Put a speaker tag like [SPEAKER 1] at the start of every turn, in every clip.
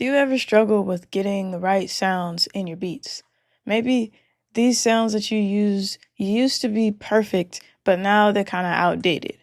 [SPEAKER 1] Do you ever struggle with getting the right sounds in your beats? Maybe these sounds that you use used to be perfect, but now they're kind of outdated.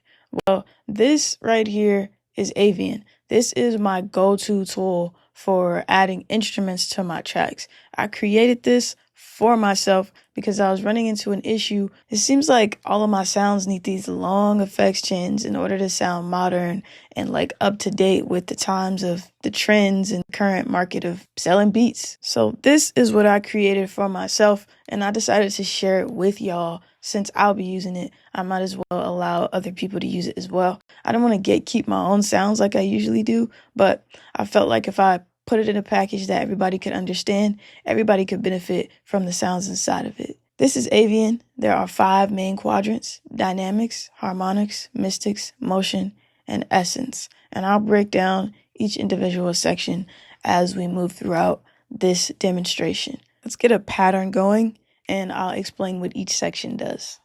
[SPEAKER 1] Well, this right here is Avian. This is my go-to tool for adding instruments to my tracks. I created this for myself because I was running into an issue. It seems like all of my sounds need these long effects chins in order to sound modern and like up to date with the times of the trends and current market of selling beats. So this is what I created for myself, and I decided to share it with y'all. Since I'll be using it, I might as well allow other people to use it as well. I don't want to gatekeep my own sounds like I usually do, but I felt like if I put it in a package that everybody could understand, everybody could benefit from the sounds inside of it. This is Avian. There are 5 main quadrants: dynamics, harmonics, mystics, motion, and essence. And I'll break down each individual section as we move throughout this demonstration. Let's get a pattern going, and I'll explain what each section does.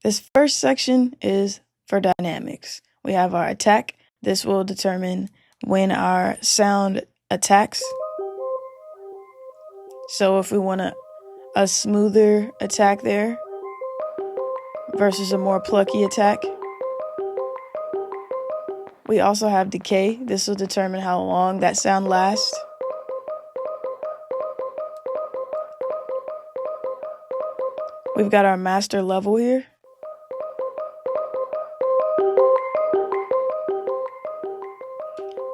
[SPEAKER 1] This first section is for dynamics. We have our attack. This will determine when our sound attacks. So if we want a smoother attack there versus a more plucky attack. We also have decay. This will determine how long that sound lasts. We've got our master level here.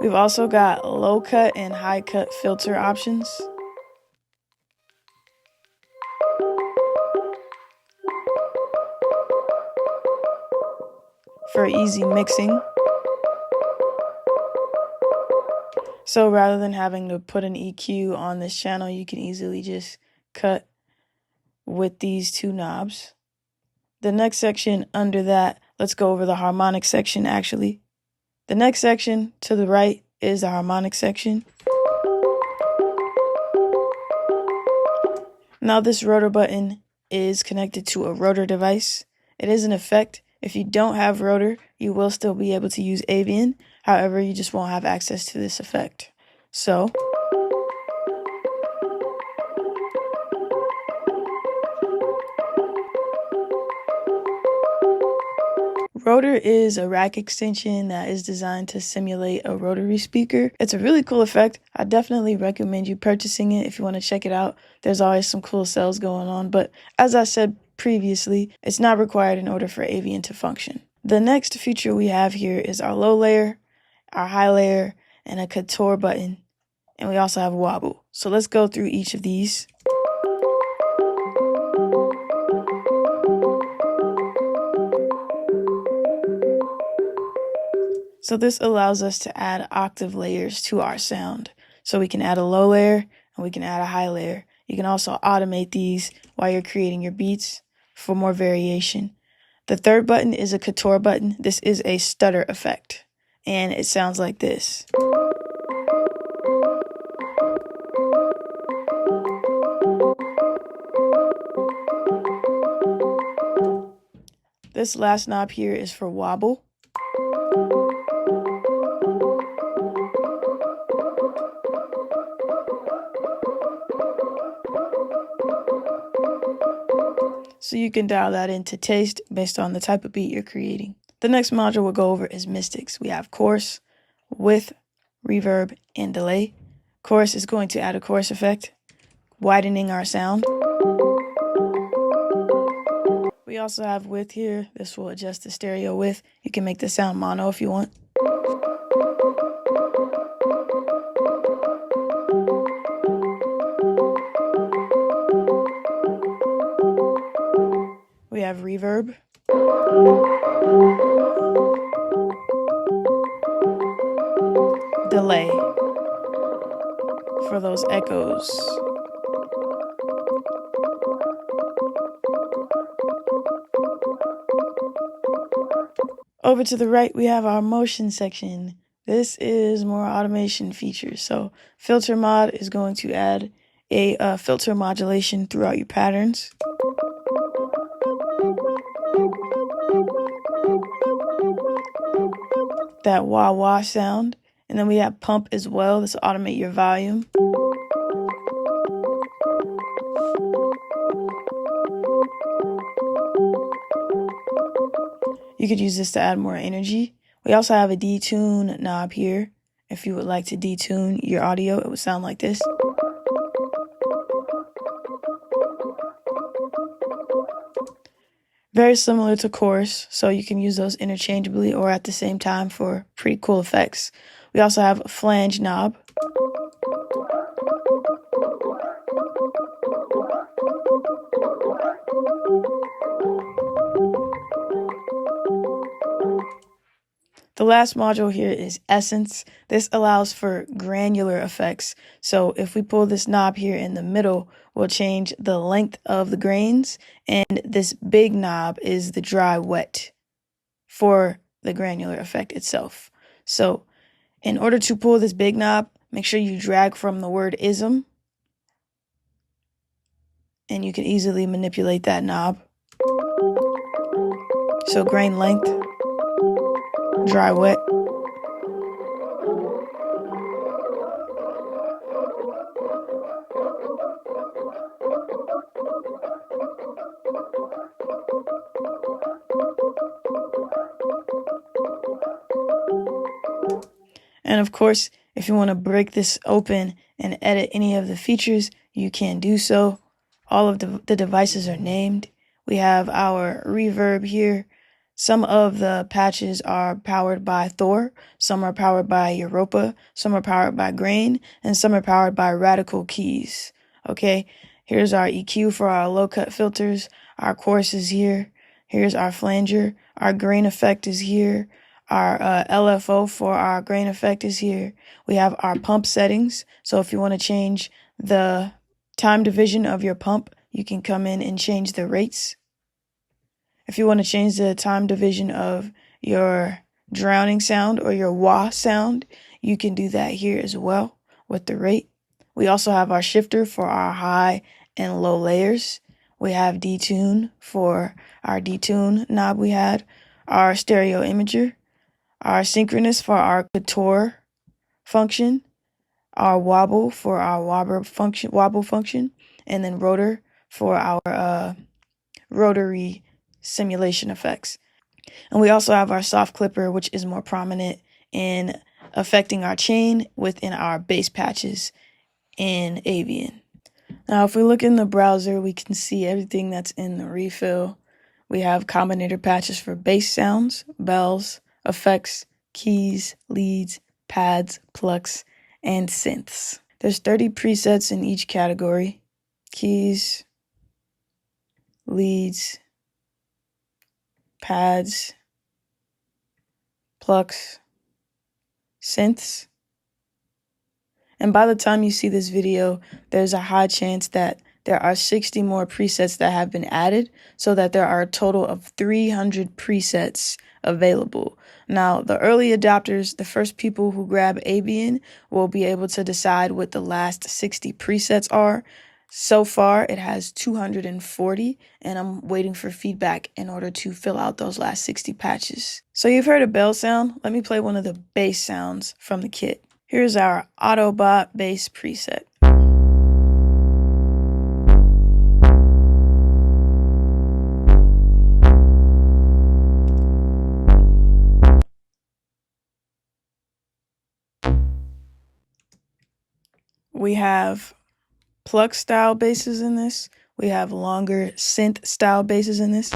[SPEAKER 1] We've also got low cut and high cut filter options. For easy mixing. So rather than having to put an EQ on this channel, you can easily just cut with these 2 knobs. The next section under that, let's go over the harmonic section actually. The next section to the right is the harmonic section. Now this rotor button is connected to a rotor device. It is an effect. If you don't have rotor, you will still be able to use Avian. However, you just won't have access to this effect. So rotor is a rack extension that is designed to simulate a rotary speaker. It's a really cool effect. I definitely recommend you purchasing it if you want to check it out. There's always some cool sales going on, but as I said previously, it's not required in order for Avian to function. The next feature we have here is our low layer, our high layer, and a Couture button. And we also have a wobble. So let's go through each of these. So this allows us to add octave layers to our sound. So we can add a low layer and we can add a high layer. You can also automate these while you're creating your beats for more variation. The third button is a Couture button. This is a stutter effect, and it sounds like this. This last knob here is for wobble. So you can dial that into taste based on the type of beat you're creating. The next module we'll go over is mystics. We have chorus, width, reverb, and delay. Chorus is going to add a chorus effect, widening our sound. We also have width here. This will adjust the stereo width. You can make the sound mono if you want. We have reverb. Delay for those echoes. Over to the right, we have our motion section. This is more automation features. So filter mod is going to add a filter modulation throughout your patterns. that wah wah sound. And then we have pump as well. This will automate your volume. You could use this to add more energy. We also have a detune knob here. If you would like to detune your audio, it would sound like this. Very similar to chorus, so you can use those interchangeably or at the same time for pretty cool effects. We also have a flange knob. The last module here is Essence. This allows for granular effects. So if we pull this knob here in the middle, we'll change the length of the grains. And this big knob is the dry wet for the granular effect itself. So in order to pull this big knob, make sure you drag from the word ism. And you can easily manipulate that knob. So grain length, dry wet. And of course, if you want to break this open and edit any of the features, you can do so. All of the devices are named. We have our reverb here. Some of the patches are powered by Thor, some are powered by Europa, some are powered by Grain, and some are powered by Radical Keys. Okay, here's our EQ for our low cut filters. Our chorus is here. Here's our flanger. Our grain effect is here. Our LFO for our grain effect is here. We have our pump settings. So if you want to change the time division of your pump, you can come in and change the rates. If you want to change the time division of your drowning sound or your wah sound, you can do that here as well with the rate. We also have our shifter for our high and low layers. We have detune for our detune knob we had, our stereo imager, our synchronous for our Couture function, our wobble for our wobble function, and then rotor for our rotary simulation effects. And we also have our soft clipper, which is more prominent in affecting our chain within our bass patches in Avian. Now, if we look in the browser, we can see everything that's in the refill. We have Combinator patches for bass sounds, bells, effects, keys, leads, pads, plucks, and synths. There's 30 presets in each category: keys, leads, pads, plucks, synths. And by the time you see this video, there's a high chance that there are 60 more presets that have been added, so that there are a total of 300 presets available. Now, the early adopters, the first people who grab Avian, will be able to decide what the last 60 presets are. So far, it has 240, and I'm waiting for feedback in order to fill out those last 60 patches. So you've heard a bell sound. Let me play one of the bass sounds from the kit. Here's our Autobot bass preset. We have pluck style basses in this. We have longer synth style basses in this.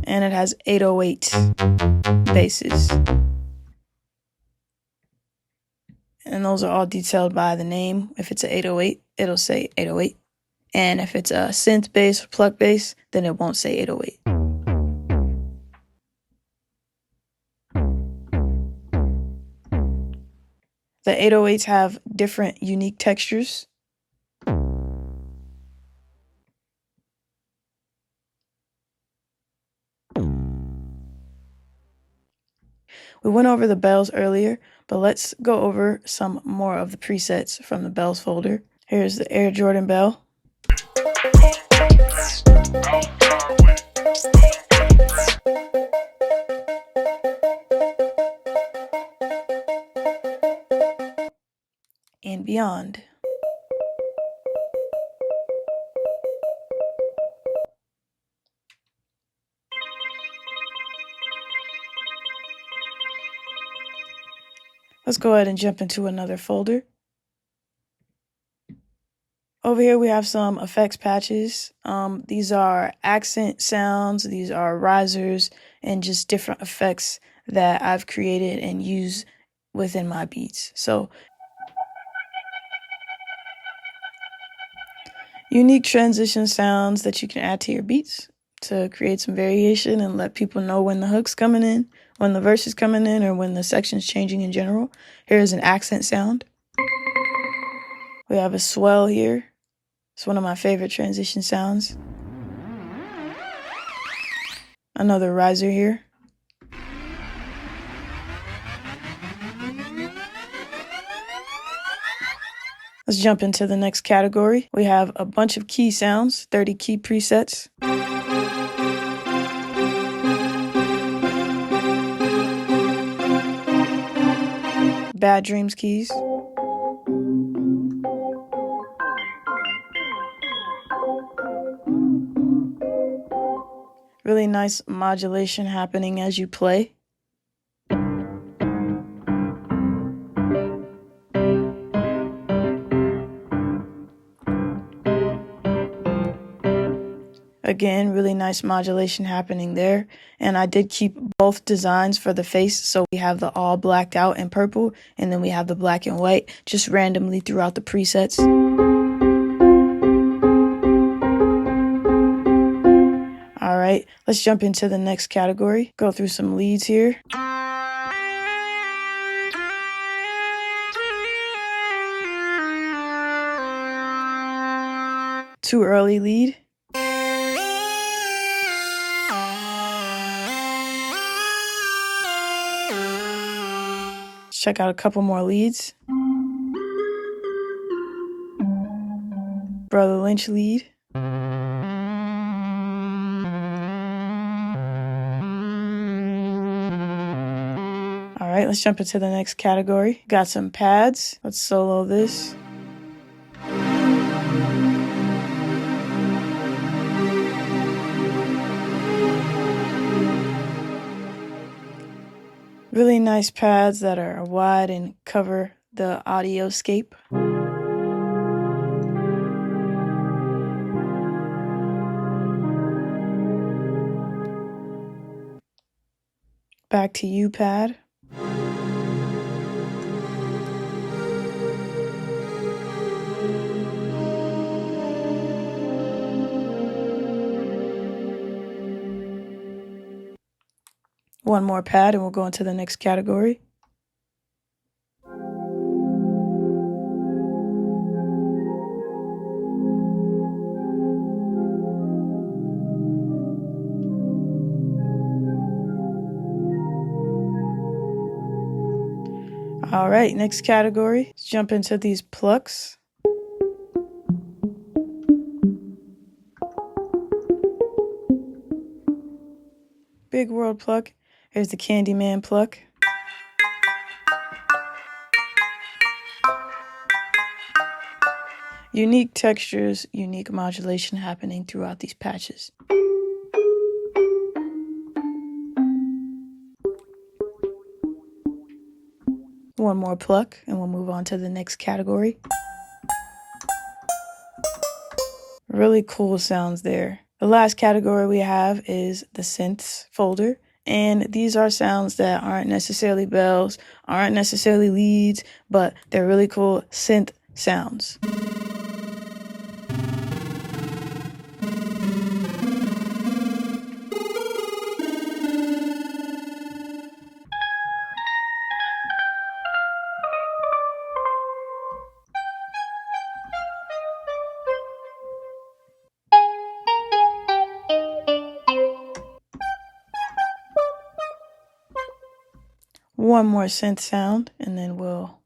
[SPEAKER 1] And it has 808 basses. And those are all detailed by the name. If it's an 808, it'll say 808. And if it's a synth bass or pluck bass, then it won't say 808. The 808s have different unique textures. We went over the bells earlier, but let's go over some more of the presets from the bells folder. Here's the Air Jordan bell. beyond. Let's go ahead and jump into another folder. Over here we have some effects patches. These are accent sounds, these are risers, and just different effects that I've created and use within my beats. So unique transition sounds that you can add to your beats to create some variation and let people know when the hook's coming in, when the verse is coming in, or when the section's changing in general. Here's an accent sound. We have a swell here. It's one of my favorite transition sounds. Another riser here. Let's jump into the next category. We have a bunch of key sounds, 30 key presets. Bad Dreams keys. Really nice modulation happening as you play. Again, really nice modulation happening there. And I did keep both designs for the face. So we have the all blacked out and purple, and then we have the black and white just randomly throughout the presets. All right, let's jump into the next category. Go through some leads here. Too early lead. Check out a couple more leads. Brother Lynch lead. All right, let's jump into the next category. Got some pads. Let's solo this. Really nice pads that are wide and cover the audioscape. Back to you, pad. One more pad and we'll go into the next category. All right, next category. Let's jump into these plucks. Big World pluck. Here's the Candyman pluck. Unique textures, unique modulation happening throughout these patches. One more pluck and we'll move on to the next category. Really cool sounds there. The last category we have is the synths folder. And these are sounds that aren't necessarily bells, aren't necessarily leads, but they're really cool synth sounds. One more synth sound, and then we'll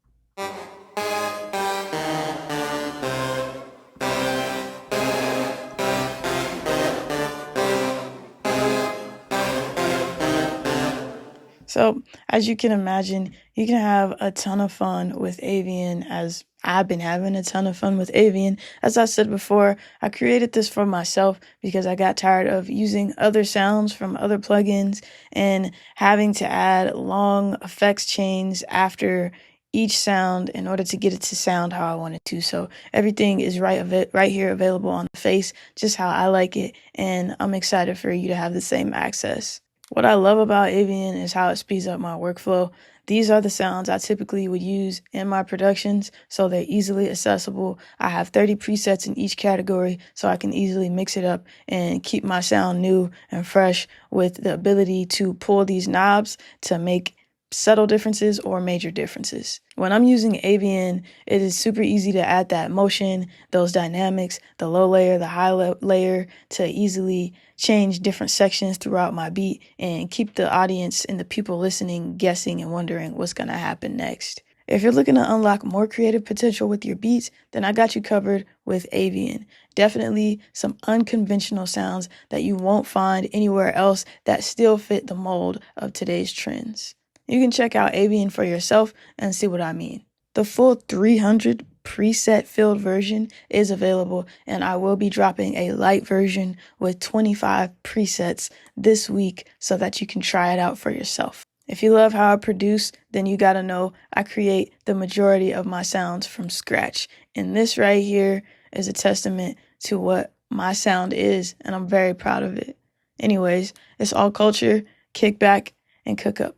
[SPEAKER 1] So, as you can imagine, you can have a ton of fun with Avian, as I've been having a ton of fun with Avian. As I said before, I created this for myself because I got tired of using other sounds from other plugins and having to add long effects chains after each sound in order to get it to sound how I want it to. So everything is right here available on the face, just how I like it, and I'm excited for you to have the same access. What I love about Avian is how it speeds up my workflow. These are the sounds I typically would use in my productions, so they're easily accessible. I have 30 presets in each category, so I can easily mix it up and keep my sound new and fresh with the ability to pull these knobs to make subtle differences or major differences. When I'm using Avian, it is super easy to add that motion, those dynamics, the low layer, the high layer, to easily change different sections throughout my beat and keep the audience and the people listening guessing and wondering what's going to happen next. If you're looking to unlock more creative potential with your beats, then I got you covered with Avian. Definitely some unconventional sounds that you won't find anywhere else that still fit the mold of today's trends. You can check out Avian for yourself and see what I mean. The full 300 preset filled version is available, and I will be dropping a light version with 25 presets this week so that you can try it out for yourself. If you love how I produce, then you gotta know I create the majority of my sounds from scratch. And this right here is a testament to what my sound is, and I'm very proud of it. Anyways, it's all culture, kickback, and cook up.